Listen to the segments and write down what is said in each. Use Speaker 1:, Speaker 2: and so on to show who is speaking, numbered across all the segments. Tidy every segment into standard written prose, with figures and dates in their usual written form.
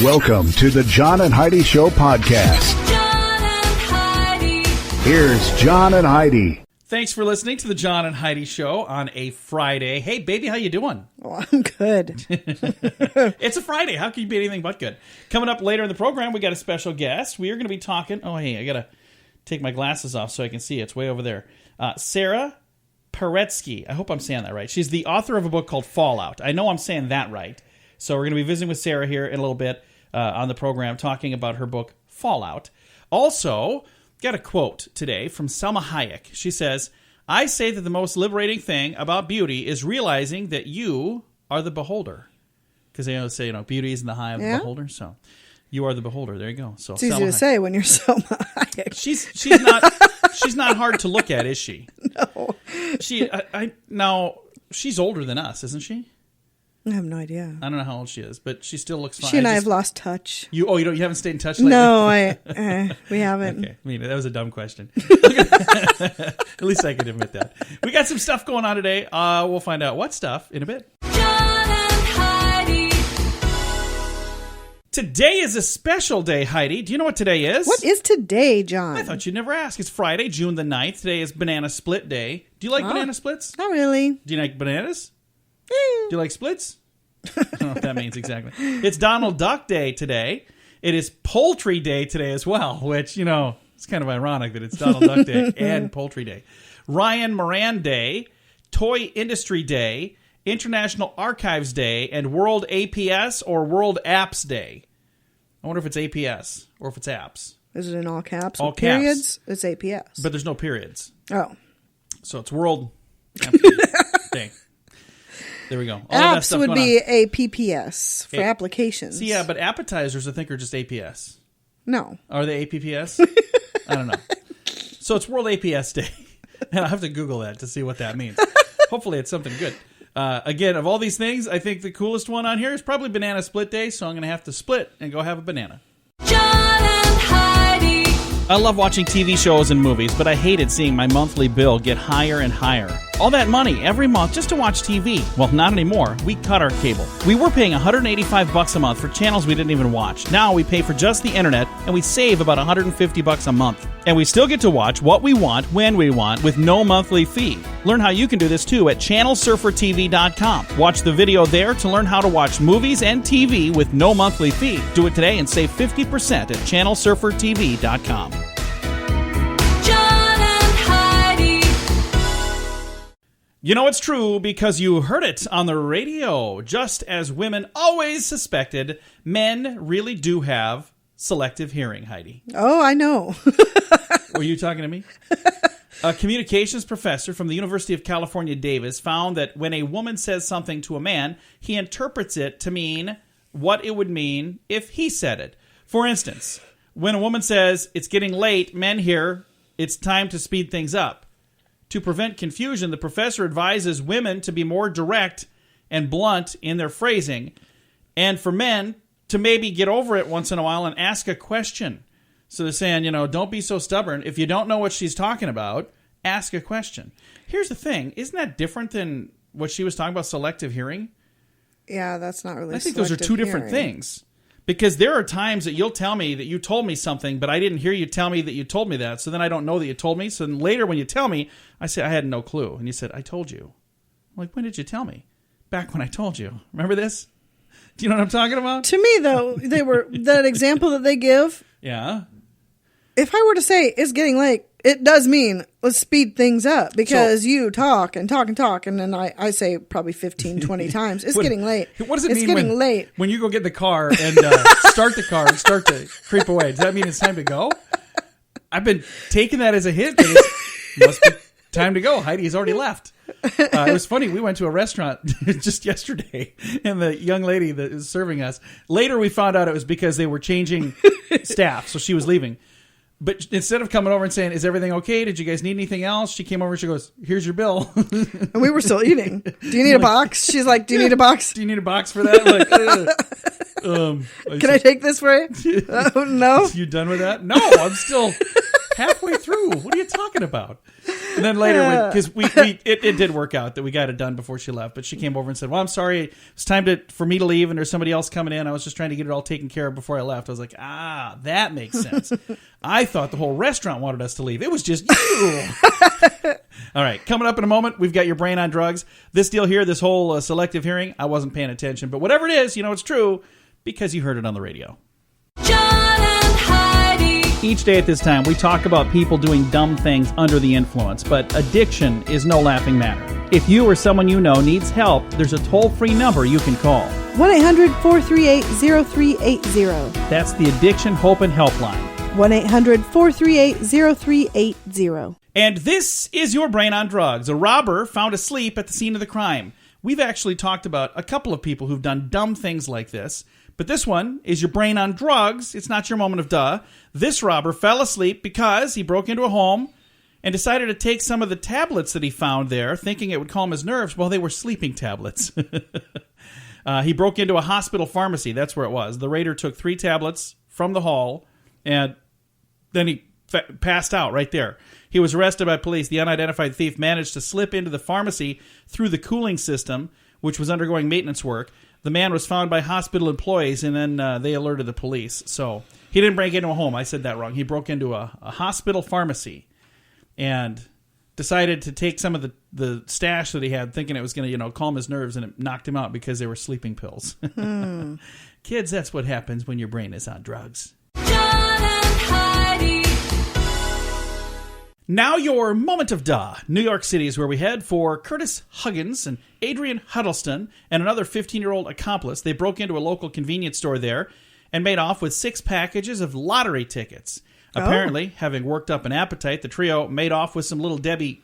Speaker 1: Welcome to the John and Heidi Show podcast.
Speaker 2: John and Heidi.
Speaker 1: Here's John and Heidi.
Speaker 3: Thanks for listening to the John and Heidi Show on a Friday. Hey, baby, how you doing?
Speaker 4: Oh, I'm good.
Speaker 3: It's a Friday. How can you be anything but good? Coming up later in the program, we got a special guest. We are going to be talking... Oh, hey, I got to take my glasses off so I can see. It's way over there. Saraparetsky. I hope I'm saying that right. She's the author of a book called Fallout. I know I'm saying that right. So we're going to be visiting with Sarah here in a little bit on the program, talking about her book, Fallout. Also, got a quote today from Selma Hayek. She says, "I say that the most liberating thing about beauty is realizing that you are the beholder." Because they always say, beauty is in the eye of the beholder. So you are the beholder. There you go. So
Speaker 4: It's easy to say when you're Selma Hayek.
Speaker 3: She's not hard to look at, is she?
Speaker 4: No.
Speaker 3: Now, she's older than us, isn't she?
Speaker 4: I have no idea.
Speaker 3: I don't know how old she is, but she still looks fine.
Speaker 4: She and I have lost touch.
Speaker 3: You haven't stayed in touch lately?
Speaker 4: No, we haven't.
Speaker 3: Okay. That was a dumb question. At least I can admit that. We got some stuff going on today. We'll find out what stuff in a bit.
Speaker 2: John and Heidi.
Speaker 3: Today is a special day, Heidi. Do you know what today is?
Speaker 4: What is today, John?
Speaker 3: I thought you'd never ask. It's Friday, June the 9th. Today is Banana Split Day. Do you like banana splits?
Speaker 4: Not really.
Speaker 3: Do you like bananas? Do you like splits? I don't know what that means exactly. It's Donald Duck Day today. It is Poultry Day today as well, which, it's kind of ironic that it's Donald Duck Day and Poultry Day. Ryan Moran Day, Toy Industry Day, International Archives Day, and World APS or World Apps Day. I wonder if it's APS or if it's apps.
Speaker 4: Is it in all caps?
Speaker 3: All
Speaker 4: With periods?
Speaker 3: caps.
Speaker 4: It's APS.
Speaker 3: But there's no periods.
Speaker 4: Oh.
Speaker 3: So it's World Apps Day. There we go. All
Speaker 4: Apps would be APPS for applications.
Speaker 3: See, yeah, but appetizers, I think, are just APS.
Speaker 4: No.
Speaker 3: Are they APPS? I don't know. So it's World APS Day. And I'll have to Google that to see what that means. Hopefully it's something good. Again, of all these things, I think the coolest one on here is probably Banana Split Day, so I'm going to have to split and go have a banana.
Speaker 2: John and Heidi.
Speaker 3: I love watching TV shows and movies, but I hated seeing my monthly bill get higher and higher. All that money every month just to watch TV. Well, not anymore. We cut our cable. We were paying $185 a month for channels we didn't even watch. Now we pay for just the internet, and we save about $150 a month. And we still get to watch what we want, when we want, with no monthly fee. Learn how you can do this too at channelsurfertv.com. Watch the video there to learn how to watch movies and TV with no monthly fee. Do it today and save 50% at channelsurfertv.com. You know it's true because you heard it on the radio. Just as women always suspected, men really do have selective hearing, Heidi.
Speaker 4: Oh, I know.
Speaker 3: Were you talking to me? A communications professor from the University of California, Davis, found that when a woman says something to a man, he interprets it to mean what it would mean if he said it. For instance, when a woman says, "It's getting late," men hear, "It's time to speed things up." To prevent confusion, the professor advises women to be more direct and blunt in their phrasing, and for men to maybe get over it once in a while and ask a question. So they're saying, don't be so stubborn. If you don't know what she's talking about, ask a question. Here's the thing. Isn't that different than what she was talking about, selective hearing?
Speaker 4: Yeah, that's not really
Speaker 3: I think those are two different things. Because there are times that you'll tell me that you told me something, but I didn't hear you tell me that you told me that. So then I don't know that you told me. So then later when you tell me, I say, I had no clue. And you said, I told you. I'm like, when did you tell me? Back when I told you. Remember this? Do you know what I'm talking about?
Speaker 4: To me, though, that example that they give.
Speaker 3: Yeah.
Speaker 4: If I were to say it's getting late, it does mean let's speed things up because you talk and talk and talk. And then I say probably 15, 20 times. It's getting late.
Speaker 3: What does it
Speaker 4: mean? It's getting late.
Speaker 3: When you go get in the car and start the car and start to creep away, does that mean it's time to go? I've been taking that as a hint. It must be time to go. Heidi's already left. It was funny. We went to a restaurant just yesterday, and the young lady that is serving us, later we found out it was because they were changing staff, so she was leaving. But instead of coming over and saying, "Is everything okay? Did you guys need anything else?" She came over and she goes, "Here's your bill."
Speaker 4: And we were still eating. Do you need a box? She's like, "Do you need a box?
Speaker 3: Do you need a box for that?" I'm like,
Speaker 4: Can I take this for you? No.
Speaker 3: You done with that? No, I'm still halfway through. What are you talking about? And then later, because it did work out that we got it done before she left. But she came over and said, "Well, I'm sorry. It's time for me to leave, and there's somebody else coming in. I was just trying to get it all taken care of before I left." I was like, that makes sense. I thought the whole restaurant wanted us to leave. It was just you. All right, coming up in a moment, we've got your brain on drugs. This deal here, this whole selective hearing, I wasn't paying attention. But whatever it is, it's true because you heard it on the radio.
Speaker 2: John and Heidi.
Speaker 3: Each day at this time, we talk about people doing dumb things under the influence, but addiction is no laughing matter. If you or someone you know needs help, there's a toll-free number you can call.
Speaker 4: 1-800-438-0380.
Speaker 3: That's the Addiction Hope and Helpline.
Speaker 4: 1-800-438-0380.
Speaker 3: And this is your brain on drugs. A robber found asleep at the scene of the crime. We've actually talked about a couple of people who've done dumb things like this. But this one is your brain on drugs. It's not your moment of duh. This robber fell asleep because he broke into a home and decided to take some of the tablets that he found there, thinking it would calm his nerves. Well, they were sleeping tablets. He broke into a hospital pharmacy. That's where it was. The raider took 3 tablets from the hall, and then he passed out right there. He was arrested by police. The unidentified thief managed to slip into the pharmacy through the cooling system, which was undergoing maintenance work. The man was found by hospital employees, and then they alerted the police. So he didn't break into a home. I said that wrong. He broke into a hospital pharmacy and decided to take some of the stash that he had, thinking it was going to calm his nerves, and it knocked him out because they were sleeping pills. Kids, that's what happens when your brain is on drugs.
Speaker 2: John and Heidi.
Speaker 3: Now your moment of duh. New York City is where we head for Curtis Huggins and Adrian Huddleston and another 15-year-old accomplice. They broke into a local convenience store there and made off with 6 packages of lottery tickets. Apparently, having worked up an appetite, the trio made off with some Little Debbie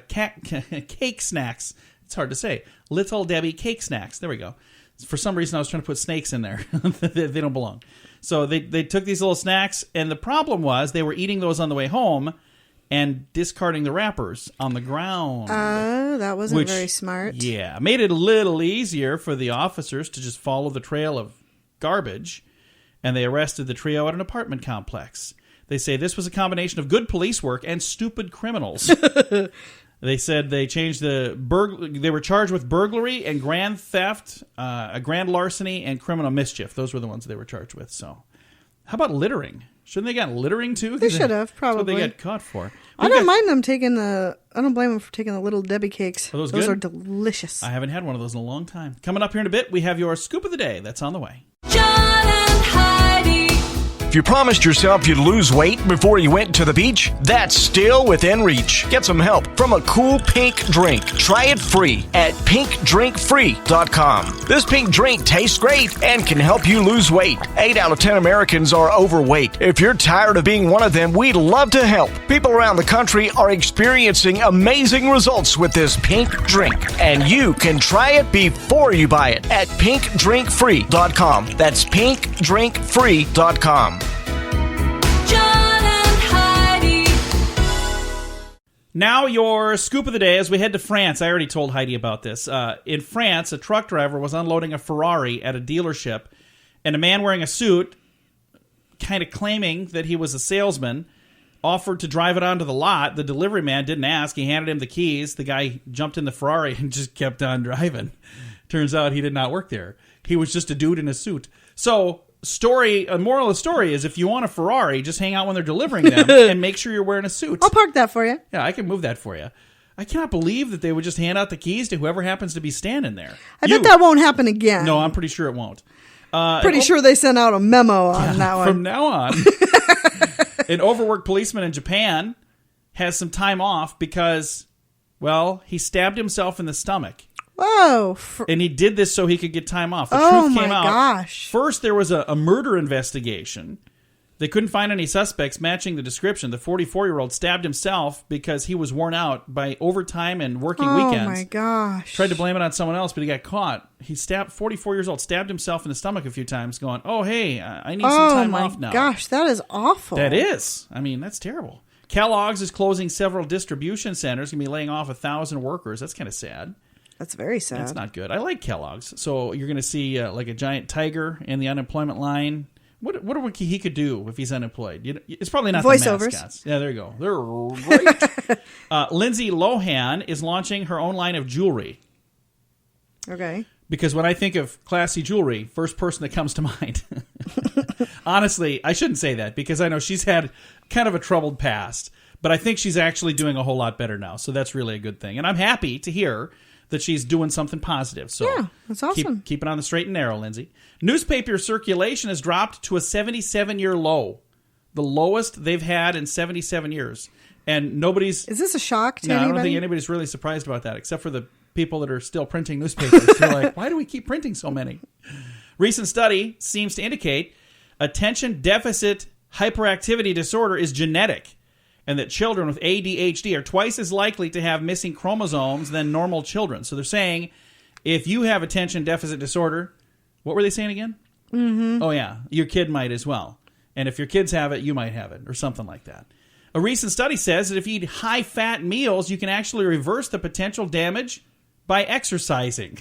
Speaker 3: cake snacks. It's hard to say. Little Debbie cake snacks. There we go. For some reason, I was trying to put snakes in there. They don't belong. So they took these little snacks, and the problem was they were eating those on the way home and discarding the wrappers on the ground.
Speaker 4: Oh, that wasn't very smart.
Speaker 3: Yeah, made it a little easier for the officers to just follow the trail of garbage, and they arrested the trio at an apartment complex. They say this was a combination of good police work and stupid criminals. They said they changed they were charged with burglary and grand theft, a grand larceny, and criminal mischief. Those were the ones they were charged with. So, how about littering? Shouldn't they got littering too?
Speaker 4: They should have, probably.
Speaker 3: That's what they got caught for.
Speaker 4: I don't mind them taking I don't blame them for taking the Little Debbie cakes.
Speaker 3: Are those
Speaker 4: are
Speaker 3: good?
Speaker 4: delicious.
Speaker 3: I haven't had one of those in a long time. Coming up here in a bit, we have your scoop of the day. That's on the way.
Speaker 2: John and Heidi.
Speaker 5: If you promised yourself you'd lose weight before you went to the beach, that's still within reach. Get some help from a cool pink drink. Try it free at pinkdrinkfree.com. This pink drink tastes great and can help you lose weight. 8 out of 10 Americans are overweight. If you're tired of being one of them, we'd love to help. People around the country are experiencing amazing results with this pink drink, and you can try it before you buy it at pinkdrinkfree.com. That's pinkdrinkfree.com.
Speaker 2: John and Heidi.
Speaker 3: Now your scoop of the day as we head to France. I already told Heidi about this. In France, a truck driver was unloading a Ferrari at a dealership, and a man wearing a suit, kind of claiming that he was a salesman, offered to drive it onto the lot. The delivery man didn't ask. He handed him the keys. The guy jumped in the Ferrari and just kept on driving. Turns out he did not work there. He was just a dude in a suit. So, a moral of the story is if you want a Ferrari, just hang out when they're delivering them and make sure you're wearing a suit.
Speaker 4: I'll park that for you.
Speaker 3: Yeah, I can move that for you. I cannot believe that they would just hand out the keys to whoever happens to be standing there.
Speaker 4: I bet that won't happen again.
Speaker 3: No, I'm pretty sure it won't.
Speaker 4: Pretty sure they sent out a memo on that one.
Speaker 3: From now on, an overworked policeman in Japan has some time off because, well, he stabbed himself in the stomach.
Speaker 4: Whoa.
Speaker 3: And he did this so he could get time off. The
Speaker 4: Oh,
Speaker 3: truth
Speaker 4: my
Speaker 3: came out.
Speaker 4: gosh.
Speaker 3: First, there was a murder investigation. They couldn't find any suspects matching the description. The 44-year-old stabbed himself because he was worn out by overtime and working weekends.
Speaker 4: Oh, my gosh.
Speaker 3: Tried to blame it on someone else, but he got caught. 44 years old, stabbed himself in the stomach a few times going, oh, hey, I need some time off now.
Speaker 4: Oh, my gosh. That is awful.
Speaker 3: That is. I mean, that's terrible. Kellogg's is closing several distribution centers. Going to be laying off 1,000 workers. That's kind of sad.
Speaker 4: That's very sad.
Speaker 3: That's not good. I like Kellogg's. So you're going to see like a giant tiger in the unemployment line What he could do if he's unemployed? It's probably not
Speaker 4: Voiceovers.
Speaker 3: the mascots. Yeah, there you go. They're great. Lindsay Lohan is launching her own line of jewelry.
Speaker 4: Okay.
Speaker 3: Because when I think of classy jewelry, first person that comes to mind. Honestly, I shouldn't say that because I know she's had kind of a troubled past. But I think she's actually doing a whole lot better now. So that's really a good thing. And I'm happy to hear that she's doing something positive. So
Speaker 4: yeah, that's awesome.
Speaker 3: Keep it on the straight and narrow, Lindsay. Newspaper circulation has dropped to a 77-year low. The lowest they've had in 77 years. And nobody's...
Speaker 4: Is this a shock to
Speaker 3: No,
Speaker 4: anybody?
Speaker 3: I don't think anybody's really surprised about that, except for the people that are still printing newspapers. They're like, why do we keep printing so many? Recent study seems to indicate attention deficit hyperactivity disorder is genetic, and that children with ADHD are twice as likely to have missing chromosomes than normal children. So they're saying if you have attention deficit disorder, what were they saying again? Mm-hmm. Oh, yeah, your kid might as well. And if your kids have it, you might have it, or something like that. A recent study says that if you eat high-fat meals, you can actually reverse the potential damage by exercising.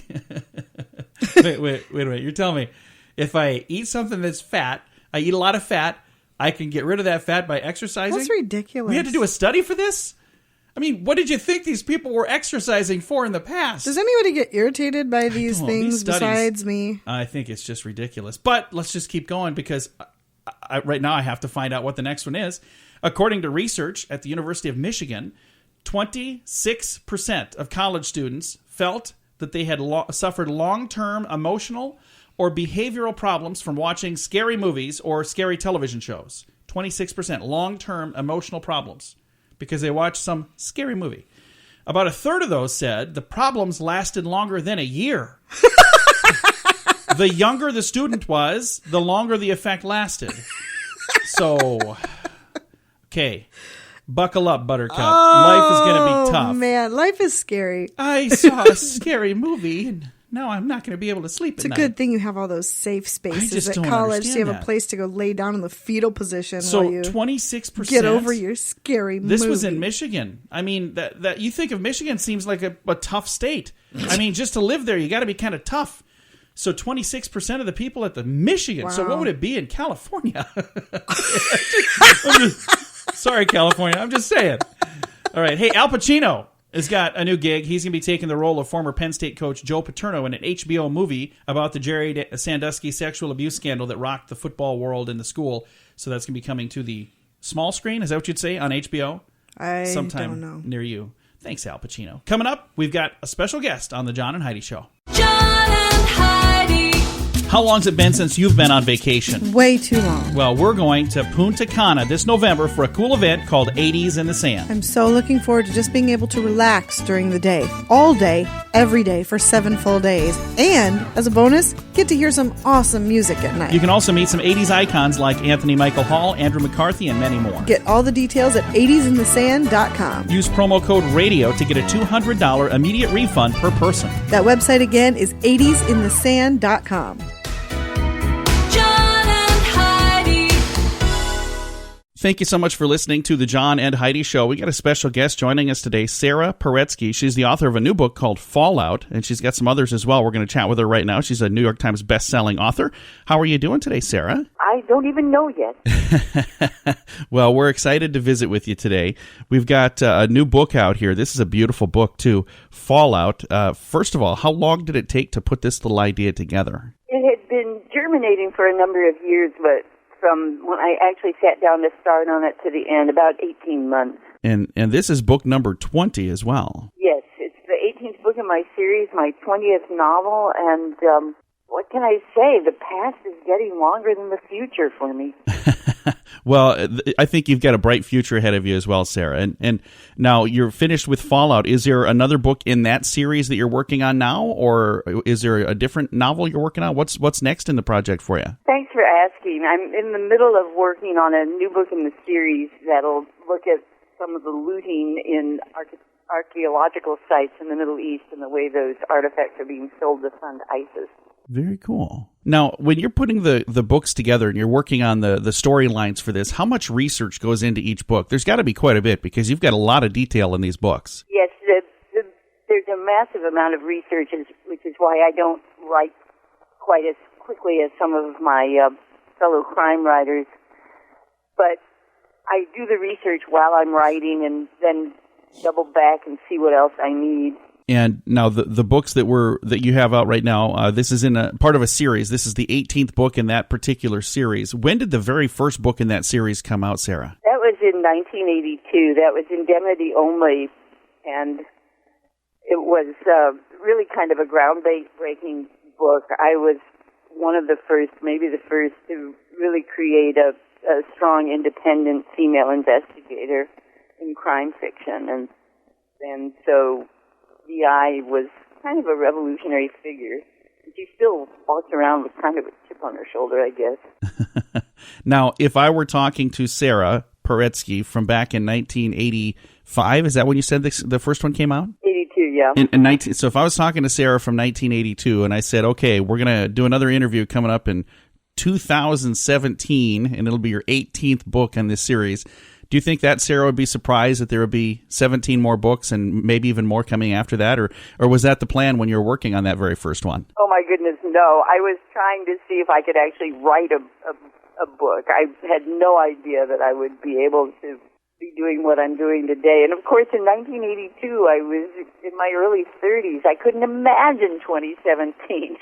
Speaker 3: Wait. You're telling me if I eat something that's fat, I eat a lot of fat, I can get rid of that fat by exercising?
Speaker 4: That's ridiculous.
Speaker 3: We had to do a study for this? I mean, what did you think these people were exercising for in the past?
Speaker 4: Does anybody get irritated by these things
Speaker 3: These studies,
Speaker 4: besides me?
Speaker 3: I think it's just ridiculous. But let's just keep going because right now I have to find out what the next one is. According to research at the University of Michigan, 26% of college students felt that they had suffered long-term emotional or behavioral problems from watching scary movies or scary television shows. 26% long-term emotional problems because they watched some scary movie. About a third of those said the problems lasted longer than a year. The younger the student was, the longer the effect lasted. So, okay, buckle up, Buttercup. Life is going to be tough.
Speaker 4: Oh, man, life is scary.
Speaker 3: I saw a scary movie, and now I'm not going to be able to sleep
Speaker 4: It's
Speaker 3: at
Speaker 4: a
Speaker 3: night.
Speaker 4: good thing you have all those safe spaces
Speaker 3: just
Speaker 4: at
Speaker 3: don't
Speaker 4: college. So you
Speaker 3: understand
Speaker 4: have a
Speaker 3: that.
Speaker 4: place to go lay down in the fetal position
Speaker 3: So
Speaker 4: while you
Speaker 3: 26%.
Speaker 4: get over your scary
Speaker 3: This
Speaker 4: movie.
Speaker 3: was in Michigan. I mean, that you think of Michigan seems like a tough state. I mean, just to live there, you got to be kind of tough. So 26% of the people at the Michigan. So
Speaker 4: Wow.
Speaker 3: what would it be in California? Sorry, California. I'm just saying. All right. Hey, Al Pacino has got a new gig. He's going to be taking the role of former Penn State coach Joe Paterno in an HBO movie about the Jerry Sandusky sexual abuse scandal that rocked the football world and the school. So that's going to be coming to the small screen. Is that what you'd say on HBO?
Speaker 4: I
Speaker 3: Sometime
Speaker 4: don't know.
Speaker 3: near you. Thanks, Al Pacino. Coming up, we've got a special guest on the John and Heidi Show.
Speaker 2: John and Heidi.
Speaker 3: How long's it been since you've been on vacation?
Speaker 4: Way too long.
Speaker 3: Well, we're going to Punta Cana this November for a cool event called 80s in the Sand.
Speaker 4: I'm so looking forward to just being able to relax during the day. All day, every day for 7 full days. And, as a bonus, get to hear some awesome music at night.
Speaker 3: You can also meet some 80s icons like Anthony Michael Hall, Andrew McCarthy, and many more.
Speaker 4: Get all the details at 80sinthesand.com.
Speaker 3: Use promo code RADIO to get a $200 immediate refund per person.
Speaker 4: That website again is 80sinthesand.com.
Speaker 2: John and Heidi.
Speaker 3: Thank you so much for listening to the John and Heidi Show. We got a special guest joining us today, Saraparetsky. She's the author of a new book called Fallout, and she's got some others as well. We're going to chat with her right now. She's a New York Times best-selling author. How are you doing today, Sarah?
Speaker 6: I don't even know yet.
Speaker 3: Well, we're excited to visit with you today. We've got a new book out here. This is a beautiful book, too, Fallout. First of all, how long did it take to put this little idea together?
Speaker 6: It had been germinating for a number of years, but from when I actually sat down to start on it to the end, about 18 months.
Speaker 3: And this is book number 20 as well.
Speaker 6: Yes, it's the 18th book in my series, my 20th novel, and what can I say? The past is getting longer than the future for me.
Speaker 3: Well, I think you've got a bright future ahead of you as well, Sarah. And now you're finished with Fallout. Is there another book in that series that you're working on now, or is there a different novel you're working on? What's next in the project for you?
Speaker 6: Thanks for asking. I'm in the middle of working on a new book in the series that'll look at some of the looting in archaeological sites in the Middle East and the way those artifacts are being sold to fund ISIS.
Speaker 3: Very cool. Now, when you're putting the books together and you're working on the storylines for this, how much research goes into each book? There's got to be quite a bit because you've got a lot of detail in these books.
Speaker 6: Yes, there's a massive amount of research, which is why I don't write quite as quickly as some of my fellow crime writers. But I do the research while I'm writing and then double back and see what else I need.
Speaker 3: And now the books that you have out right now, this is in a part of a series. This is the 18th book in that particular series. When did the very first book in that series come out, Sarah?
Speaker 6: That was in 1982. That was Indemnity Only, and it was really kind of a groundbreaking book. I was one of the first, maybe the first, to really create a strong, independent female investigator in crime fiction, and so VI was kind of a revolutionary figure. She still walks around with kind of a chip on her shoulder, I guess.
Speaker 3: Now, if I were talking to Sarah Paretsky from back in 1985, is that when you said the first one came out?
Speaker 6: 82, yeah.
Speaker 3: So if I was talking to Sarah from 1982 and I said, okay, we're going to do another interview coming up in 2017, and it'll be your 18th book on this series, do you think that Sarah would be surprised that there would be 17 more books and maybe even more coming after that? Or was that the plan when you were working on that very first one?
Speaker 6: Oh, my goodness, no. I was trying to see if I could actually write a book. I had no idea that I would be able to be doing what I'm doing today. And, of course, in 1982, I was in my early 30s. I couldn't imagine 2017.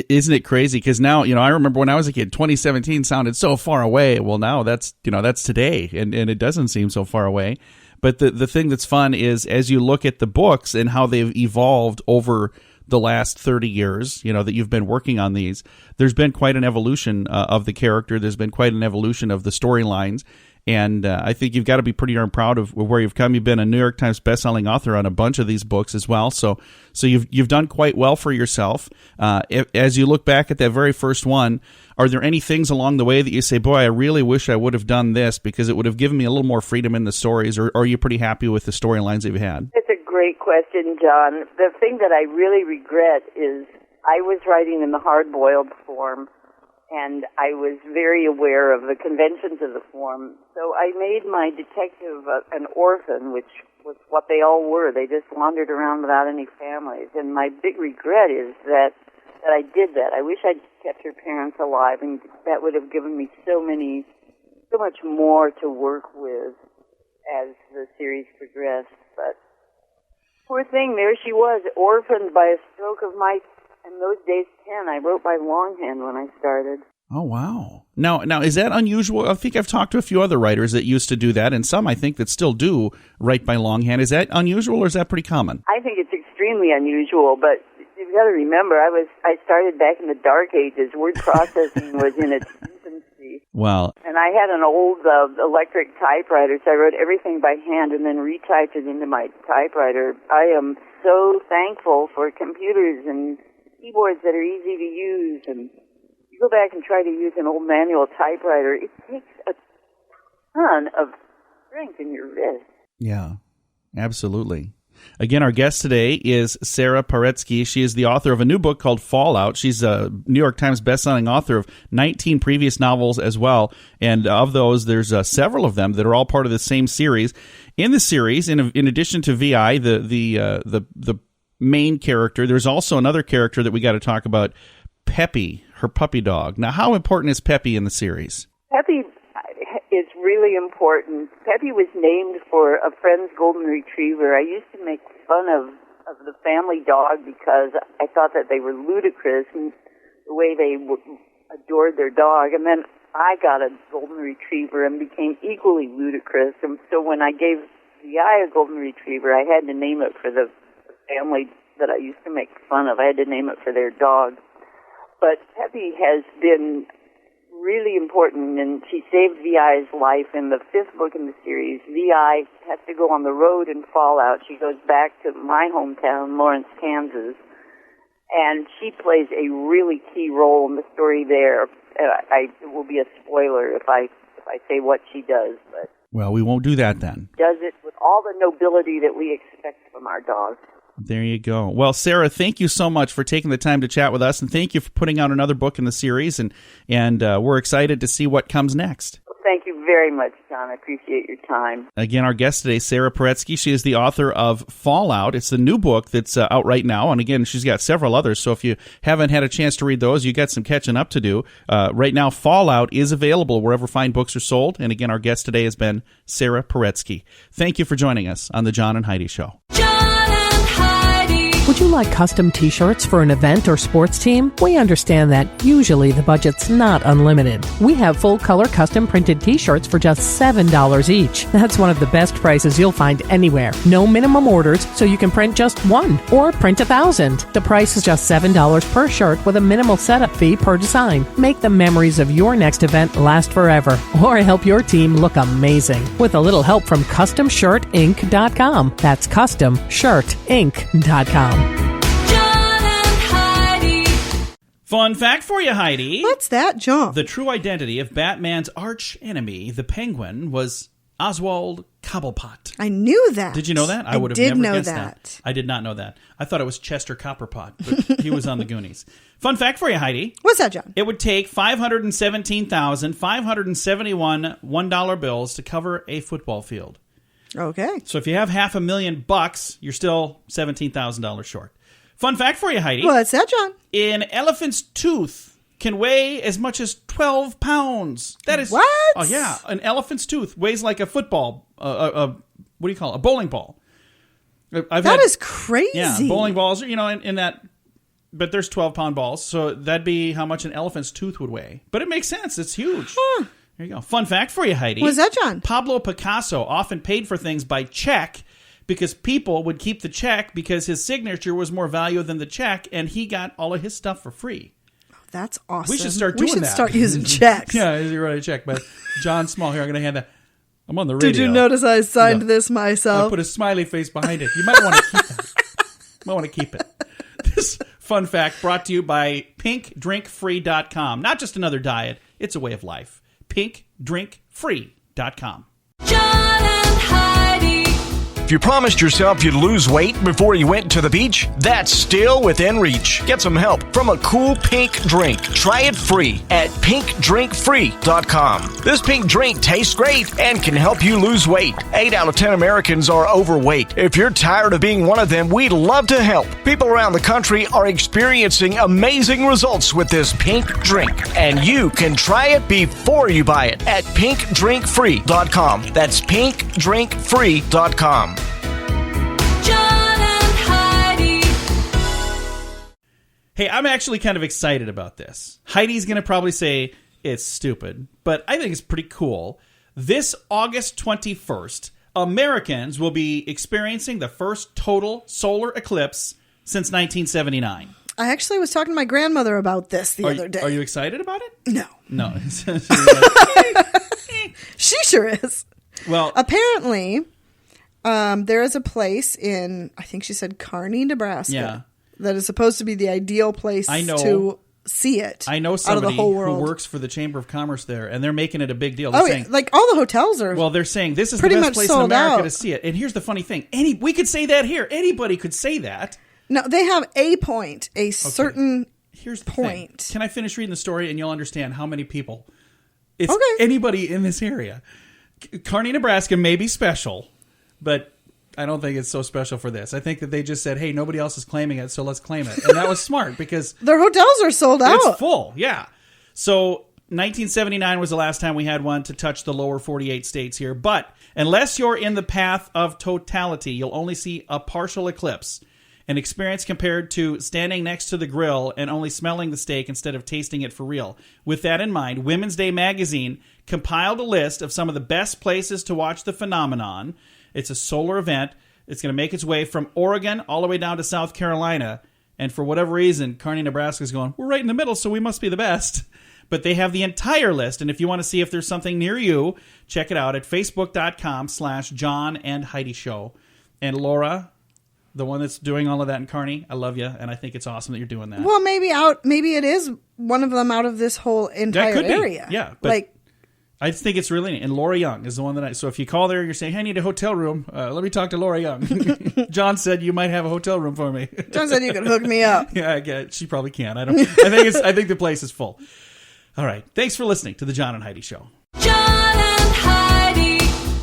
Speaker 3: Isn't it crazy? Because now, I remember when I was a kid, 2017 sounded so far away. Well, now that's today, and it doesn't seem so far away. But the thing that's fun is as you look at the books and how they've evolved over the last 30 years, that you've been working on these, there's been quite an evolution of the character. There's been quite an evolution of the storylines. And I think you've got to be pretty darn proud of where you've come. You've been a New York Times bestselling author on a bunch of these books as well. So you've done quite well for yourself. As you look back at that very first one, are there any things along the way that you say, boy, I really wish I would have done this because it would have given me a little more freedom in the stories, or are you pretty happy with the storylines that you've had?
Speaker 6: It's a great question, John. The thing that I really regret is I was writing in the hard-boiled form, and I was very aware of the conventions of the form. So I made my detective an orphan, which was what they all were. They just wandered around without any families. And my big regret is that I did that. I wish I'd kept her parents alive, and that would have given me so much more to work with as the series progressed. But poor thing, there she was, orphaned by a stroke of my, in those days, pen. I wrote by longhand when I started.
Speaker 3: Oh, wow. Now, is that unusual? I think I've talked to a few other writers that used to do that, and some I think that still do write by longhand. Is that unusual, or is that pretty common?
Speaker 6: I think it's extremely unusual, but you've got to remember, I started back in the dark ages. Word processing was in its infancy.
Speaker 3: Well,
Speaker 6: and I had an old electric typewriter, so I wrote everything by hand and then retyped it into my typewriter. I am so thankful for computers and keyboards that are easy to use, and you go back and try to use an old manual typewriter, it takes a ton of strength in your wrist.
Speaker 3: Yeah, absolutely. Again, our guest today is Sarah Paretsky. She is the author of a new book called Fallout. She's a New York Times bestselling author of 19 previous novels as well, and of those, there's several of them that are all part of the same series. In the series, in addition to VI, the main character, there's also another character that we got to talk about, Peppy, her puppy dog. Now, how important is Peppy in the series?
Speaker 6: Peppy is really important. Peppy was named for a friend's golden retriever. I used to make fun of the family dog because I thought that they were ludicrous in the way they adored their dog. And then I got a golden retriever and became equally ludicrous. And so when I gave the a golden retriever, I had to name it for the family that I used to make fun of. I had to name it for their dog. But Peppy has been really important, and she saved VI's life in the 5th book in the series. VI has to go on the road in Fallout. She goes back to my hometown, Lawrence, Kansas, and she plays a really key role in the story there. It will be a spoiler if I say what she does, but
Speaker 3: well, we won't do that then.
Speaker 6: Does it with all the nobility that we expect from our dogs.
Speaker 3: There you go. Well, Sarah, thank you so much for taking the time to chat with us, and thank you for putting out another book in the series, and we're excited to see what comes next.
Speaker 6: Well, thank you very much, John. I appreciate your time.
Speaker 3: Again, our guest today, Saraparetsky. She is the author of Fallout. It's the new book that's out right now. And again, she's got several others. So if you haven't had a chance to read those, you got some catching up to do. Right now, Fallout is available wherever fine books are sold. And again, our guest today has been Saraparetsky. Thank you for joining us on the John and Heidi Show.
Speaker 2: John and Heidi.
Speaker 7: Would you like custom t-shirts for an event or sports team? We understand that usually the budget's not unlimited. We have full-color custom printed t-shirts for just $7 each. That's one of the best prices you'll find anywhere. No minimum orders, so you can print just one or print 1,000. The price is just $7 per shirt with a minimal setup fee per design. Make the memories of your next event last forever or help your team look amazing with a little help from CustomShirtInc.com. That's CustomShirtInc.com.
Speaker 2: John and Heidi.
Speaker 3: Fun fact for you, Heidi.
Speaker 4: What's that, John?
Speaker 3: The true identity of Batman's arch enemy, the Penguin, was Oswald Cobblepot.
Speaker 4: I knew that.
Speaker 3: Did you know that?
Speaker 4: I
Speaker 3: would have
Speaker 4: did
Speaker 3: never
Speaker 4: know
Speaker 3: guessed
Speaker 4: that.
Speaker 3: I did not know that. I thought it was Chester Copperpot, but he was on the Goonies. Fun fact for you, Heidi.
Speaker 4: What's that, John?
Speaker 3: It would take 517,571 $1 bills to cover a football field.
Speaker 4: Okay.
Speaker 3: So if you have $500,000, you're still $17,000 short. Fun fact for you, Heidi.
Speaker 4: What's that, John?
Speaker 3: An elephant's tooth can weigh as much as 12 pounds. That is
Speaker 4: What?
Speaker 3: Oh yeah, an elephant's tooth weighs like a football. What do you call it? A bowling ball.
Speaker 4: That is crazy.
Speaker 3: Yeah, bowling balls. In that. But there's 12-pound balls, so that'd be how much an elephant's tooth would weigh. But it makes sense. It's huge.
Speaker 4: Huh.
Speaker 3: There you go. Fun fact for you, Heidi.
Speaker 4: What's that, John?
Speaker 3: Pablo Picasso often paid for things by check because people would keep the check because his signature was more valuable than the check, and he got all of his stuff for free.
Speaker 4: That's awesome.
Speaker 3: We should start doing that.
Speaker 4: We should start using checks.
Speaker 3: Yeah, you write a check. But John Small, here, I'm going to hand that. I'm on the radio.
Speaker 4: Did you notice I signed
Speaker 3: No.
Speaker 4: this
Speaker 3: I
Speaker 4: myself?
Speaker 3: put a smiley face behind it. You might want to keep that. Might want to keep it. This fun fact brought to you by pinkdrinkfree.com. Not just another diet, it's a way of life. pinkdrinkfree.com.
Speaker 2: John and Heidi.
Speaker 5: If you promised yourself you'd lose weight before you went to the beach, that's still within reach. Get some help from a cool pink drink. Try it free at pinkdrinkfree.com. This pink drink tastes great and can help you lose weight. 8 out of 10 Americans are overweight. If you're tired of being one of them, we'd love to help. People around the country are experiencing amazing results with this pink drink, and you can try it before you buy it at pinkdrinkfree.com. That's pinkdrinkfree.com.
Speaker 2: John and Heidi.
Speaker 3: Hey, I'm actually kind of excited about this. Heidi's going to probably say it's stupid, but I think it's pretty cool. This August 21st, Americans will be experiencing the first total solar eclipse since 1979.
Speaker 4: I actually was talking to my grandmother about this the other day.
Speaker 3: Are you excited about it?
Speaker 4: No.
Speaker 3: No.
Speaker 4: She sure is.
Speaker 3: Well,
Speaker 4: Apparently, there is a place in, I think she said Kearney, Nebraska,
Speaker 3: Yeah.
Speaker 4: that is supposed to be the ideal place
Speaker 3: I know.
Speaker 4: to see it.
Speaker 3: I know
Speaker 4: out of
Speaker 3: somebody
Speaker 4: the whole
Speaker 3: who
Speaker 4: world.
Speaker 3: works for the Chamber of Commerce there, and they're making it a big deal. They're
Speaker 4: Oh,
Speaker 3: saying,
Speaker 4: yeah, like all the hotels are.
Speaker 3: well, they're saying this is the
Speaker 4: pretty
Speaker 3: best
Speaker 4: much
Speaker 3: place in
Speaker 4: sold
Speaker 3: America
Speaker 4: out.
Speaker 3: to see it. And here's the funny thing. We could say that here. Anybody could say that.
Speaker 4: no, they have a point, a certain
Speaker 3: Here's the
Speaker 4: point.
Speaker 3: thing. Can I finish reading the story and you'll understand how many people? It's
Speaker 4: Okay.
Speaker 3: anybody in this area. Kearney, Nebraska may be special, but I don't think it's so special for this. I think that they just said, hey, nobody else is claiming it, so let's claim it. And that was smart because
Speaker 4: Their hotels are sold out.
Speaker 3: it's full. Yeah. So 1979 was the last time we had one to touch the lower 48 states here. But unless you're in the path of totality, you'll only see a partial eclipse. An experience compared to standing next to the grill and only smelling the steak instead of tasting it for real. With that in mind, Women's Day magazine compiled a list of some of the best places to watch the phenomenon. It's a solar event. It's going to make its way from Oregon all the way down to South Carolina. And for whatever reason, Kearney, Nebraska is going, we're right in the middle, so we must be the best. But they have the entire list. And if you want to see if there's something near you, check it out at facebook.com/John and Heidi Show. And Laura, the one that's doing all of that in Kearney, I love you, and I think it's awesome that you're doing that.
Speaker 4: Well, maybe it is one of them out of this whole entire
Speaker 3: could be.
Speaker 4: area.
Speaker 3: Yeah, but
Speaker 4: like
Speaker 3: I just think it's really neat. And Laura Young is the one that so if you call there, you're saying, hey, I need a hotel room. Let me talk to Laura Young. John said you might have a hotel room for me.
Speaker 4: John said you could hook me up.
Speaker 3: Yeah, I get it. She probably can. I think the place is full. All right. Thanks for listening to the John and Heidi Show.
Speaker 2: John and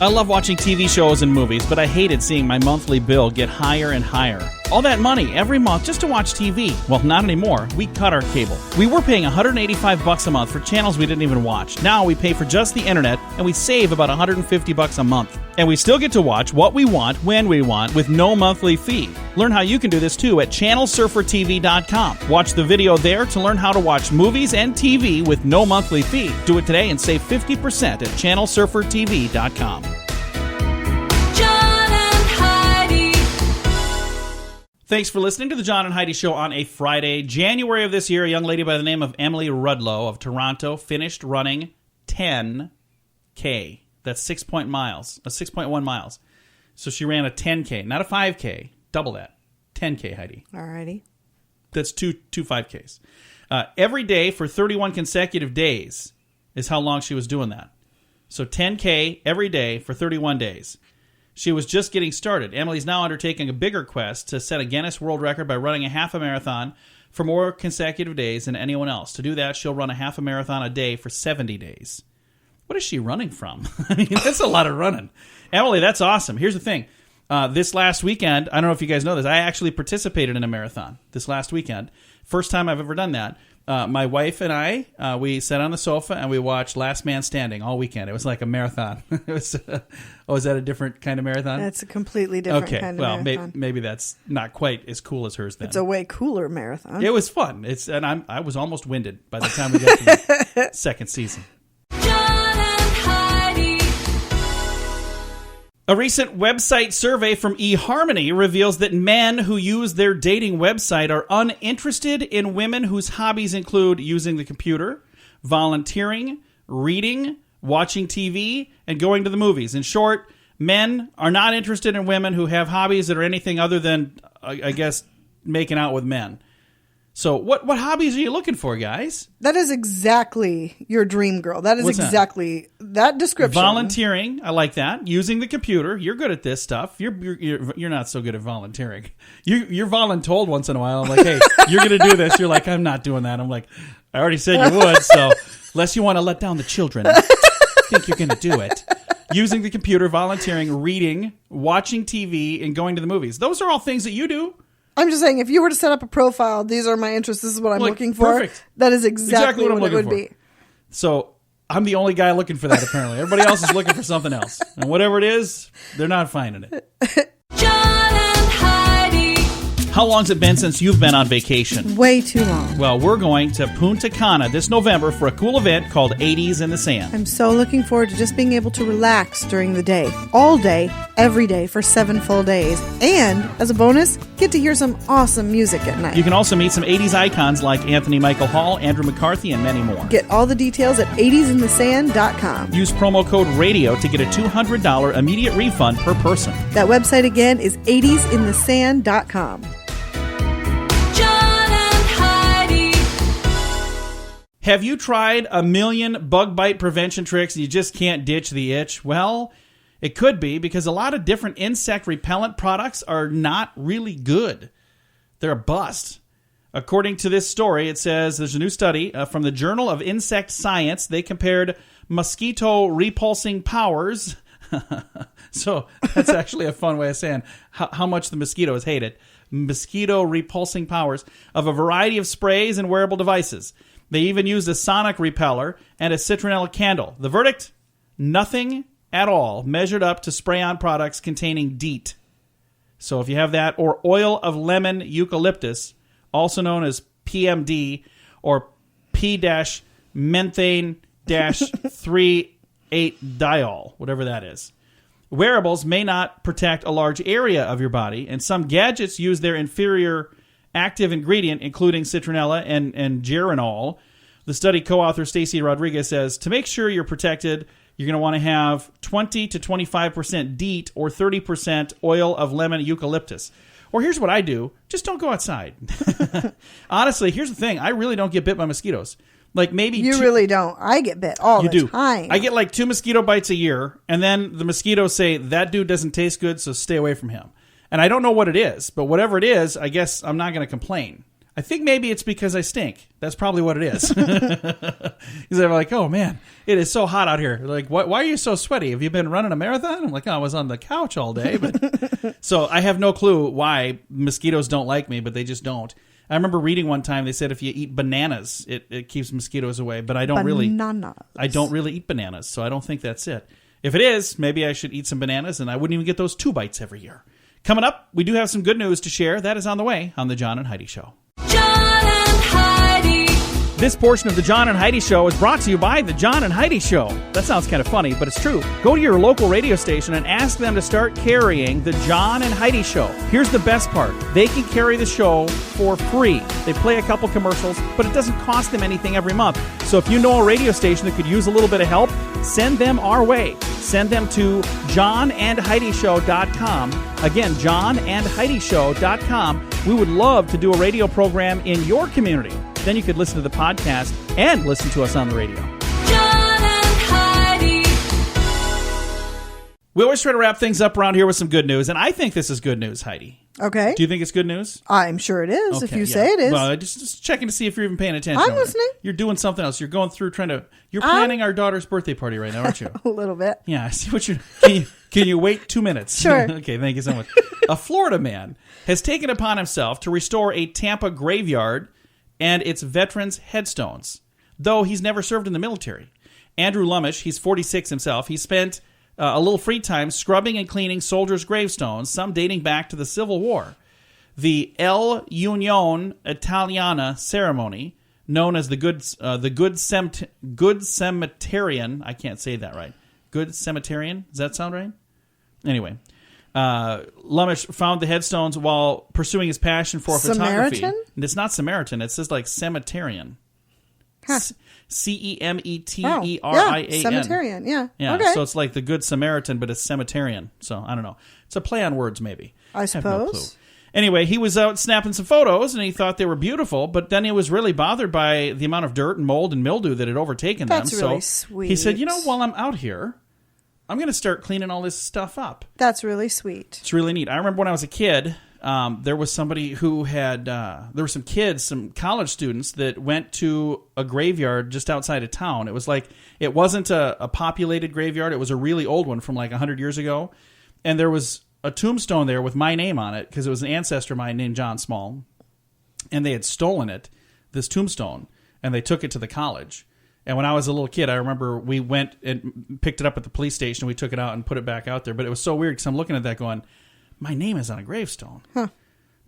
Speaker 3: I love watching TV shows and movies, but I hated seeing my monthly bill get higher and higher. All that money every month just to watch TV. Well, not anymore. We cut our cable. We were paying $185 a month for channels we didn't even watch. Now we pay for just the internet, and we save about $150 a month. And we still get to watch what we want, when we want, with no monthly fee. Learn how you can do this too at channelsurfertv.com. Watch the video there to learn how to watch movies and TV with no monthly fee. Do it today and save 50% at channelsurfertv.com.
Speaker 2: John and Heidi.
Speaker 3: Thanks for listening to the John and Heidi Show on a Friday. January of this year, a young lady by the name of Emily Rudlow of Toronto finished running 10K. That's 6.1 miles. So she ran a 10K, not a 5K. Double that. 10K, Heidi.
Speaker 4: Alrighty.
Speaker 3: That's two 5Ks. Every day for 31 consecutive days is how long she was doing that. So 10K every day for 31 days. She was just getting started. Emily's now undertaking a bigger quest to set a Guinness World Record by running a half a marathon for more consecutive days than anyone else. To do that, she'll run a half a marathon a day for 70 days. What is she running from? I mean, that's a lot of running. Emily, that's awesome. Here's the thing. This last weekend, I don't know if you guys know this, I actually participated in a marathon this last weekend. First time I've ever done that. My wife and I, we sat on the sofa and we watched Last Man Standing all weekend. It was like a marathon. It was, is that a different kind of marathon?
Speaker 4: That's a completely different kind of marathon.
Speaker 3: Well, maybe that's not quite as cool as hers then.
Speaker 4: It's a way cooler marathon.
Speaker 3: It was fun. I was almost winded by the time we got to the second season.
Speaker 2: John and Heidi.
Speaker 3: A recent website survey from eHarmony reveals that men who use their dating website are uninterested in women whose hobbies include using the computer, volunteering, reading, watching TV, and going to the movies. In short, men are not interested in women who have hobbies that are anything other than, I guess, making out with men. So what hobbies are you looking for, guys?
Speaker 4: That is exactly your dream girl. That is
Speaker 3: What's that?
Speaker 4: exactly that description.
Speaker 3: Volunteering, I like that. Using the computer, you're good at this stuff. You're not so good at volunteering. You're voluntold once in a while. I'm like, hey, you're going to do this. You're like, I'm not doing that. I'm like, I already said you would. So unless you want to let down the children, I think you're going to do it. Using the computer, volunteering, reading, watching TV, and going to the movies. Those are all things that you do.
Speaker 4: I'm just saying, if you were to set up a profile, these are my interests, this is what I'm looking for.
Speaker 3: Perfect.
Speaker 4: That is exactly
Speaker 3: what I'm
Speaker 4: what it
Speaker 3: looking
Speaker 4: would
Speaker 3: for.
Speaker 4: be.
Speaker 3: So I'm the only guy looking for that, apparently. Everybody else is looking for something else. And whatever it is, they're not finding it.
Speaker 2: John and Heidi.
Speaker 3: How long's it been since you've been on vacation?
Speaker 4: Way too long.
Speaker 3: Well, we're going to Punta Cana this November for a cool event called 80s in the Sand.
Speaker 4: I'm so looking forward to just being able to relax during the day. All day, every day for 7 full days. And, as a bonus, get to hear some awesome music at night.
Speaker 3: You can also meet some 80s icons like Anthony Michael Hall, Andrew McCarthy, and many more.
Speaker 4: Get all the details at 80sinthesand.com.
Speaker 3: Use promo code RADIO to get a $200 immediate refund per person.
Speaker 4: That website again is 80sinthesand.com.
Speaker 2: John and Heidi.
Speaker 3: Have you tried a million bug bite prevention tricks and you just can't ditch the itch? Well, it could be because a lot of different insect repellent products are not really good. They're a bust. According to this story, it says there's a new study from the Journal of Insect Science. They compared mosquito repulsing powers. So that's actually a fun way of saying how much the mosquitoes hate it. Mosquito repulsing powers of a variety of sprays and wearable devices. They even used a sonic repeller and a citronella candle. The verdict? Nothing at all measured up to spray-on products containing DEET. So if you have that, or oil of lemon eucalyptus, also known as PMD, or P-menthane-3,8-diol, whatever that is. Wearables may not protect a large area of your body, and some gadgets use their inferior active ingredient, including citronella and geranol. The study co-author Stacy Rodriguez says, to make sure you're protected, you're going to want to have 20 to 25% DEET or 30% oil of lemon eucalyptus. Or here's what I do. Just don't go outside. Honestly, here's the thing. I really don't get bit by mosquitoes. Like maybe
Speaker 4: You really don't. I get bit all the time.
Speaker 3: I get like 2 mosquito bites a year, and then the mosquitoes say, that dude doesn't taste good, so stay away from him. And I don't know what it is, but whatever it is, I guess I'm not going to complain. I think maybe it's because I stink. That's probably what it is. Because they're like, oh, man, it is so hot out here. They're like, why are you so sweaty? Have you been running a marathon? I'm like, oh, I was on the couch all day. But so I have no clue why mosquitoes don't like me, but they just don't. I remember reading one time they said if you eat bananas, it keeps mosquitoes away. But I don't really eat bananas, so I don't think that's it. If it is, maybe I should eat some bananas, and I wouldn't even get those 2 bites every year. Coming up, we do have some good news to share. That is on the way on The John and Heidi Show.
Speaker 2: John and Heidi.
Speaker 3: This portion of The John and Heidi Show is brought to you by The John and Heidi Show. That sounds kind of funny, but it's true. Go to your local radio station and ask them to start carrying The John and Heidi Show. Here's the best part. They can carry the show for free. They play a couple commercials, but it doesn't cost them anything every month. So if you know a radio station that could use a little bit of help, send them our way. Send them to johnandheidishow.com. Again, johnandheidishow.com. We would love to do a radio program in your community. Then you could listen to the podcast and listen to us on the radio.
Speaker 2: John and Heidi.
Speaker 3: We always try to wrap things up around here with some good news, and I think this is good news, Heidi.
Speaker 4: Okay.
Speaker 3: Do you think it's good news?
Speaker 4: I'm sure it is, if
Speaker 3: Okay,
Speaker 4: you
Speaker 3: yeah.
Speaker 4: say it is.
Speaker 3: Well, just checking to see if you're even paying attention.
Speaker 4: I'm
Speaker 3: over there.
Speaker 4: listening.
Speaker 3: You're doing something else. You're going through you're planning our daughter's birthday party right now, aren't you?
Speaker 4: A little bit.
Speaker 3: Yeah, I see what you're... Can you wait 2 minutes?
Speaker 4: Sure.
Speaker 3: Okay, thank you so much. A Florida man has taken upon himself to restore a Tampa graveyard and its veterans' headstones, though he's never served in the military. Andrew Lumish, he's 46 himself. He spent a little free time scrubbing and cleaning soldiers' gravestones, some dating back to the Civil War. The El Union Italiana ceremony, known as the Good Cemeterian, I can't say that right. Good Cemeterian? Does that sound right? Anyway, Lumish found the headstones while pursuing his passion for photography.
Speaker 4: Samaritan?
Speaker 3: And it's not Samaritan. It says like Cemeterian.
Speaker 4: Huh.
Speaker 3: Cemeterian.
Speaker 4: Yeah, Cemeterian, yeah.
Speaker 3: Yeah,
Speaker 4: Okay.
Speaker 3: so it's like the Good Samaritan, but it's Cemeterian. So I don't know. It's a play on words, maybe.
Speaker 4: I
Speaker 3: have no clue.
Speaker 4: suppose.
Speaker 3: Anyway, he was out snapping some photos, and he thought they were beautiful, but then he was really bothered by the amount of dirt and mold and mildew that had overtaken
Speaker 4: That's
Speaker 3: them.
Speaker 4: really
Speaker 3: So
Speaker 4: sweet.
Speaker 3: he said, while I'm out here, I'm going to start cleaning all this stuff up.
Speaker 4: That's really sweet.
Speaker 3: It's really neat. I remember when I was a kid, there was somebody who had, there were some kids, some college students that went to a graveyard just outside of town. It was like, it wasn't a populated graveyard. It was a really old one from like 100 years ago. And there was a tombstone there with my name on it because it was an ancestor of mine named John Small. And they had stolen it, this tombstone, and they took it to the college. And when I was a little kid, I remember we went and picked it up at the police station. We took it out and put it back out there. But it was so weird because I'm looking at that going, my name is on a gravestone.
Speaker 4: Huh.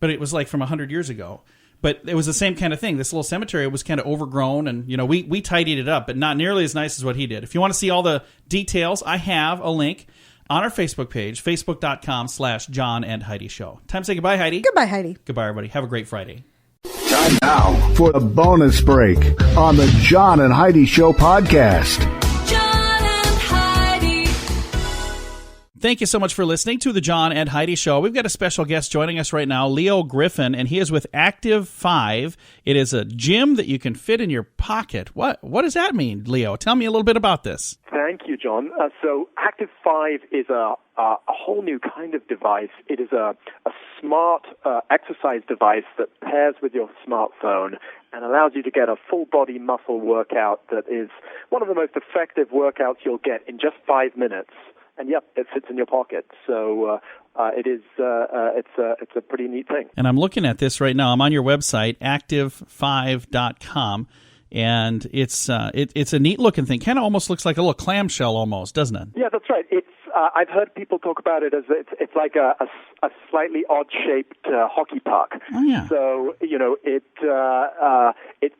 Speaker 3: But it was like from 100 years ago. But it was the same kind of thing. This little cemetery was kind of overgrown, and we tidied it up, but not nearly as nice as what he did. If you want to see all the details, I have a link on our Facebook page, facebook.com/John and Heidi Show. Time to say goodbye, Heidi.
Speaker 4: Goodbye, Heidi.
Speaker 3: Goodbye, everybody. Have a great Friday.
Speaker 1: Time now for the bonus break on the John and Heidi Show podcast.
Speaker 2: John and Heidi.
Speaker 3: Thank you so much for listening to the John and Heidi Show. We've got a special guest joining us right now, Leo Griffin, and he is with Active 5. It is a gym that you can fit in your pocket. What does that mean, Leo? Tell me a little bit about this.
Speaker 8: Thank you, John. So Active 5 is a whole new kind of device. It is a smart exercise device that pairs with your smartphone and allows you to get a full-body muscle workout that is one of the most effective workouts you'll get in just 5 minutes. And yep, it fits in your pocket. So it's a pretty neat thing.
Speaker 3: And I'm looking at this right now. I'm on your website, active5.com, and it's a neat looking thing. Kind of almost looks like a little clamshell, almost, doesn't it?
Speaker 8: Yeah, that's right. It's I've heard people talk about it as it's like a slightly odd-shaped hockey puck.
Speaker 3: Oh, yeah.
Speaker 8: So it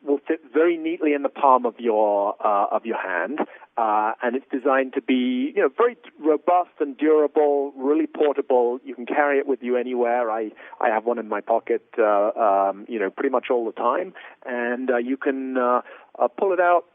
Speaker 8: will fit very neatly in the palm of your hand, and it's designed to be very robust and durable, really portable. You can carry it with you anywhere. I have one in my pocket, pretty much all the time, and you can pull it out.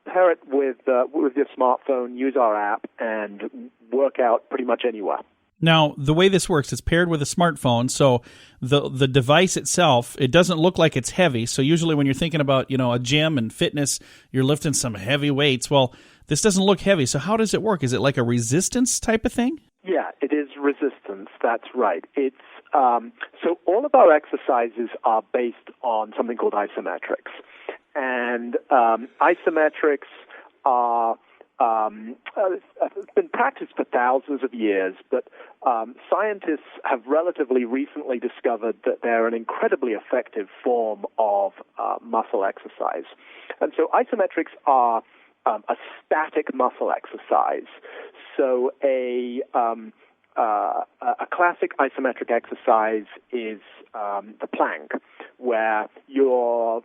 Speaker 8: Pair it with your smartphone, use our app, and work out pretty much anywhere.
Speaker 3: Now, the way this works, it's paired with a smartphone, so the device itself, it doesn't look like it's heavy. So usually when you're thinking about, a gym and fitness, you're lifting some heavy weights. Well, this doesn't look heavy. So how does it work? Is it like a resistance type of thing?
Speaker 8: Yeah, it is resistance. That's right. It's So all of our exercises are based on something called isometrics. And isometrics are it's been practiced for thousands of years, but scientists have relatively recently discovered that they're an incredibly effective form of muscle exercise. And so isometrics are a static muscle exercise. So a classic isometric exercise is the plank, where your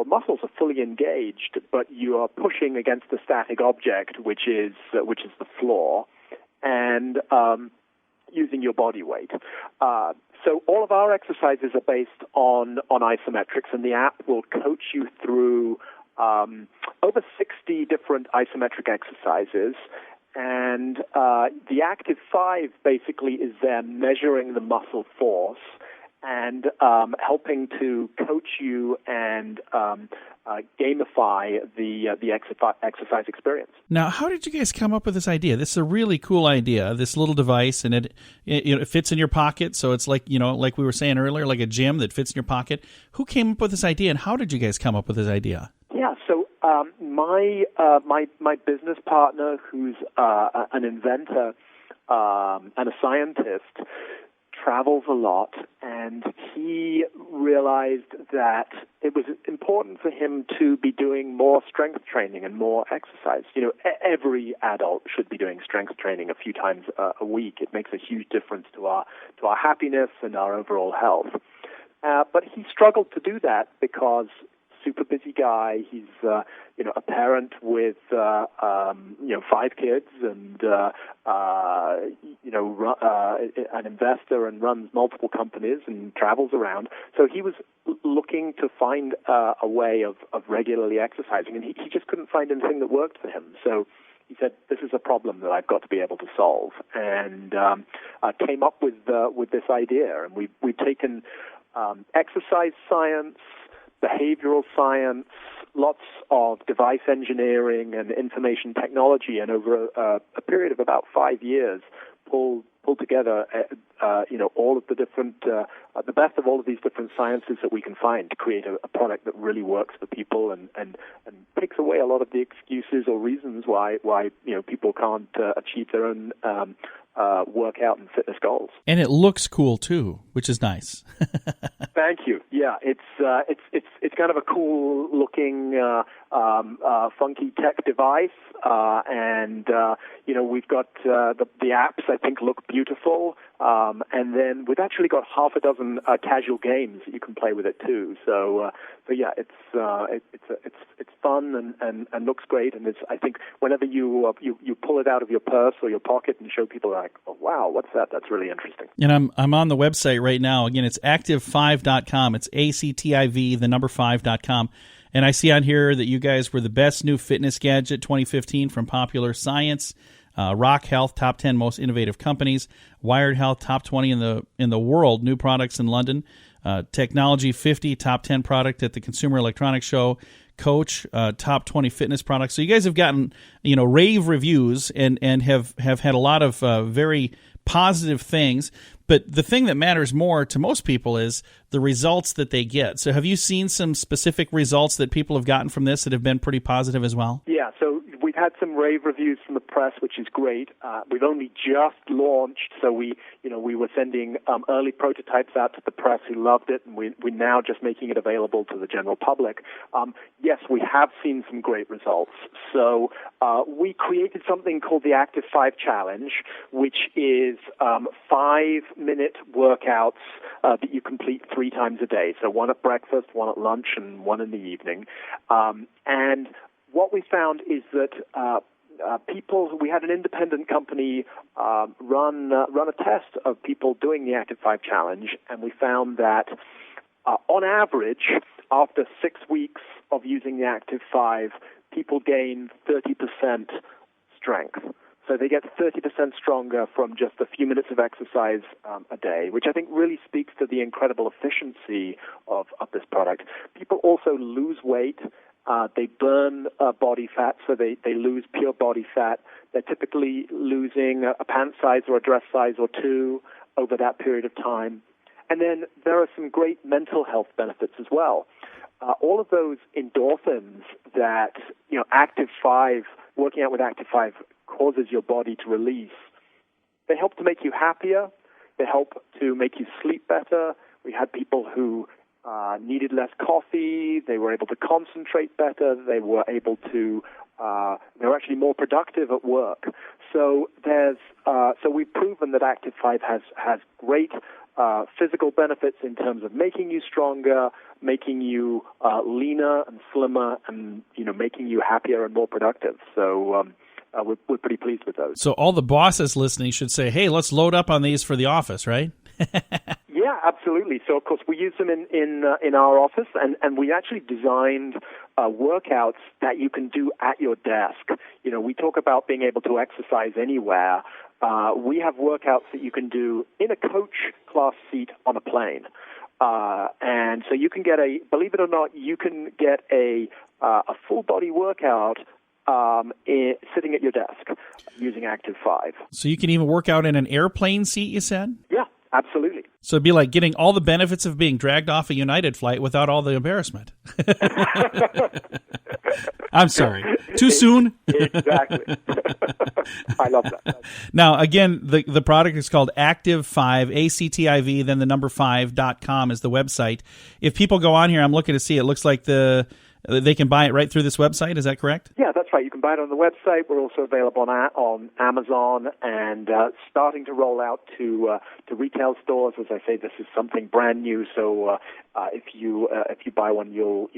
Speaker 8: muscles are fully engaged, but you are pushing against a static object, which is the floor, and using your body weight. So all of our exercises are based on isometrics, and the app will coach you through over 60 different isometric exercises. And the Active 5 basically is there measuring the muscle force and helping to coach you and gamify the exercise experience.
Speaker 3: Now, how did you guys come up with this idea? This is a really cool idea, this little device, and it fits in your pocket, so it's like, like we were saying earlier, like a gym that fits in your pocket. Who came up with this idea, and how did you guys come up with this idea?
Speaker 8: Yeah, so my business partner, who's an inventor and a scientist, travels a lot, and he realized that it was important for him to be doing more strength training and more exercise. Every adult should be doing strength training a few times a week. It makes a huge difference to our happiness and our overall health. But he struggled to do that because super busy guy. He's a parent with 5 kids and an investor and runs multiple companies and travels around. So he was looking to find a way of regularly exercising, and he just couldn't find anything that worked for him. So he said, "This is a problem that I've got to be able to solve," and came up with this idea. And we've taken exercise science, behavioral science, lots of device engineering and information technology, and over a period of about 5 years, pulled together, all of the different, the best of all of these different sciences that we can find to create a product that really works for people and takes away a lot of the excuses or reasons why people can't achieve their own workout and fitness goals.
Speaker 3: And it looks cool too, which is nice.
Speaker 8: Thank you. Yeah, it's kind of a cool looking, funky tech device, and we've got the apps I think look beautiful, and then we've actually got half a dozen casual games that you can play with it too. So yeah, it's fun and looks great, and I think whenever you pull it out of your purse or your pocket and show people, like, oh wow, what's that? That's really interesting.
Speaker 3: And I'm on the website right now. Again, it's active5.com. It's ACTIV, the number 5.com. And I see on here that you guys were the best new fitness gadget 2015 from Popular Science, Rock Health, top 10 most innovative companies, Wired Health, top 20 in the world, new products in London, Technology 50, top 10 product at the Consumer Electronics Show, Coach, top 20 fitness products. So you guys have gotten rave reviews and have had a lot of very positive things. But the thing that matters more to most people is the results that they get. So have you seen some specific results that people have gotten from this that have been pretty positive as well?
Speaker 8: Yeah, so we've had some rave reviews from the press, which is great. We've only just launched, so we were sending early prototypes out to the press who loved it, and we're now just making it available to the general public. Yes, we have seen some great results. So we created something called the Active 5 Challenge, which is 5-minute workouts that you complete 3 times a day. So one at breakfast, one at lunch, and one in the evening. And what we found is that we had an independent company run a test of people doing the Active 5 Challenge, and we found that on average, after 6 weeks of using the Active 5, people gain 30% strength. So they get 30% stronger from just a few minutes of exercise a day, which I think really speaks to the incredible efficiency of this product. People also lose weight. They burn body fat, so they lose pure body fat. They're typically losing a pant size or a dress size or 2. over that period of time. And then there are some great mental health benefits as well. All of those endorphins that, Active 5, working out with Active 5 causes your body to release, they help to make you happier. They help to make you sleep better. We had people who needed less coffee. They were able to concentrate better. They were able to, they were actually more productive at work. So so we've proven that Active 5 has great physical benefits in terms of making you stronger, making you leaner and slimmer, and making you happier and more productive. So we're pretty pleased with those.
Speaker 3: So all the bosses listening should say, "Hey, let's load up on these for the office," right?
Speaker 8: Yeah, absolutely. So of course we use them in our office, and we actually designed workouts that you can do at your desk. We talk about being able to exercise anywhere. We have workouts that you can do in a coach class seat on a plane. And so you can get believe it or not, you can get a full body workout sitting at your desk using Active 5.
Speaker 3: So you can even work out in an airplane seat, you said?
Speaker 8: Yeah, absolutely.
Speaker 3: So it'd be like getting all the benefits of being dragged off a United flight without all the embarrassment. I'm sorry. Too soon?
Speaker 8: Exactly. I love that.
Speaker 3: Now, again, the product is called Active 5, ACTIV, then the number 5.com is the website. If people go on here, I'm looking to see, it looks like they can buy it right through this website. Is that correct?
Speaker 8: Yeah, that's right. You can buy it on the website. We're also available on Amazon and starting to roll out to retail stores. As I say, this is something brand new. So if you buy one, you'll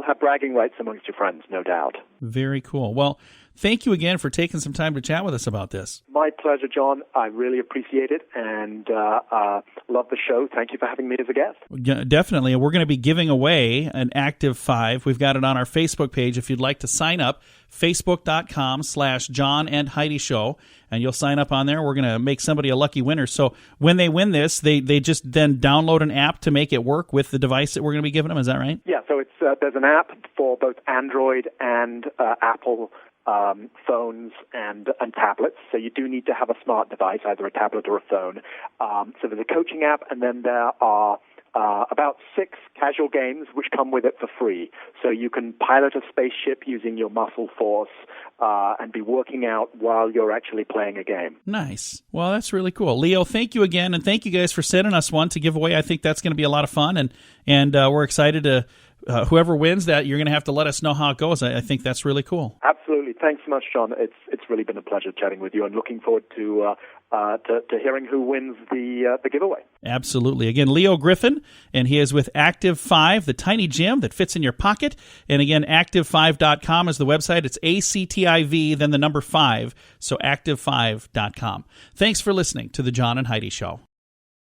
Speaker 8: have bragging rights amongst your friends, no doubt.
Speaker 3: Very cool. Well, thank you again for taking some time to chat with us about this.
Speaker 8: My pleasure, John. I really appreciate it and love the show. Thank you for having me as a guest.
Speaker 3: Yeah, definitely. And we're going to be giving away an Active 5. We've got it on our Facebook page. If you'd like to sign up, facebook.com/John and Heidi Show, and you'll sign up on there. We're going to make somebody a lucky winner. So when they win this, they just then download an app to make it work with the device that we're going to be giving them. Is that right?
Speaker 8: Yeah, so there's an app for both Android and Apple phones and tablets. So you do need to have a smart device, either a tablet or a phone. So there's a coaching app, and then there are about 6 casual games which come with it for free. So you can pilot a spaceship using your muscle force and be working out while you're actually playing a game.
Speaker 3: Nice. Well, that's really cool. Leo, thank you again, and thank you guys for sending us one to give away. I think that's going to be a lot of fun, and we're excited to whoever wins that, you're going to have to let us know how it goes. I think that's really cool.
Speaker 8: Absolutely. Thanks so much, John. It's really been a pleasure chatting with you, and looking forward to hearing who wins the giveaway.
Speaker 3: Absolutely. Again, Leo Griffin, and he is with Active 5, the tiny gym that fits in your pocket. And again, active5.com is the website. It's ACTIV, then the number 5, so active5.com. Thanks for listening to The John and Heidi Show.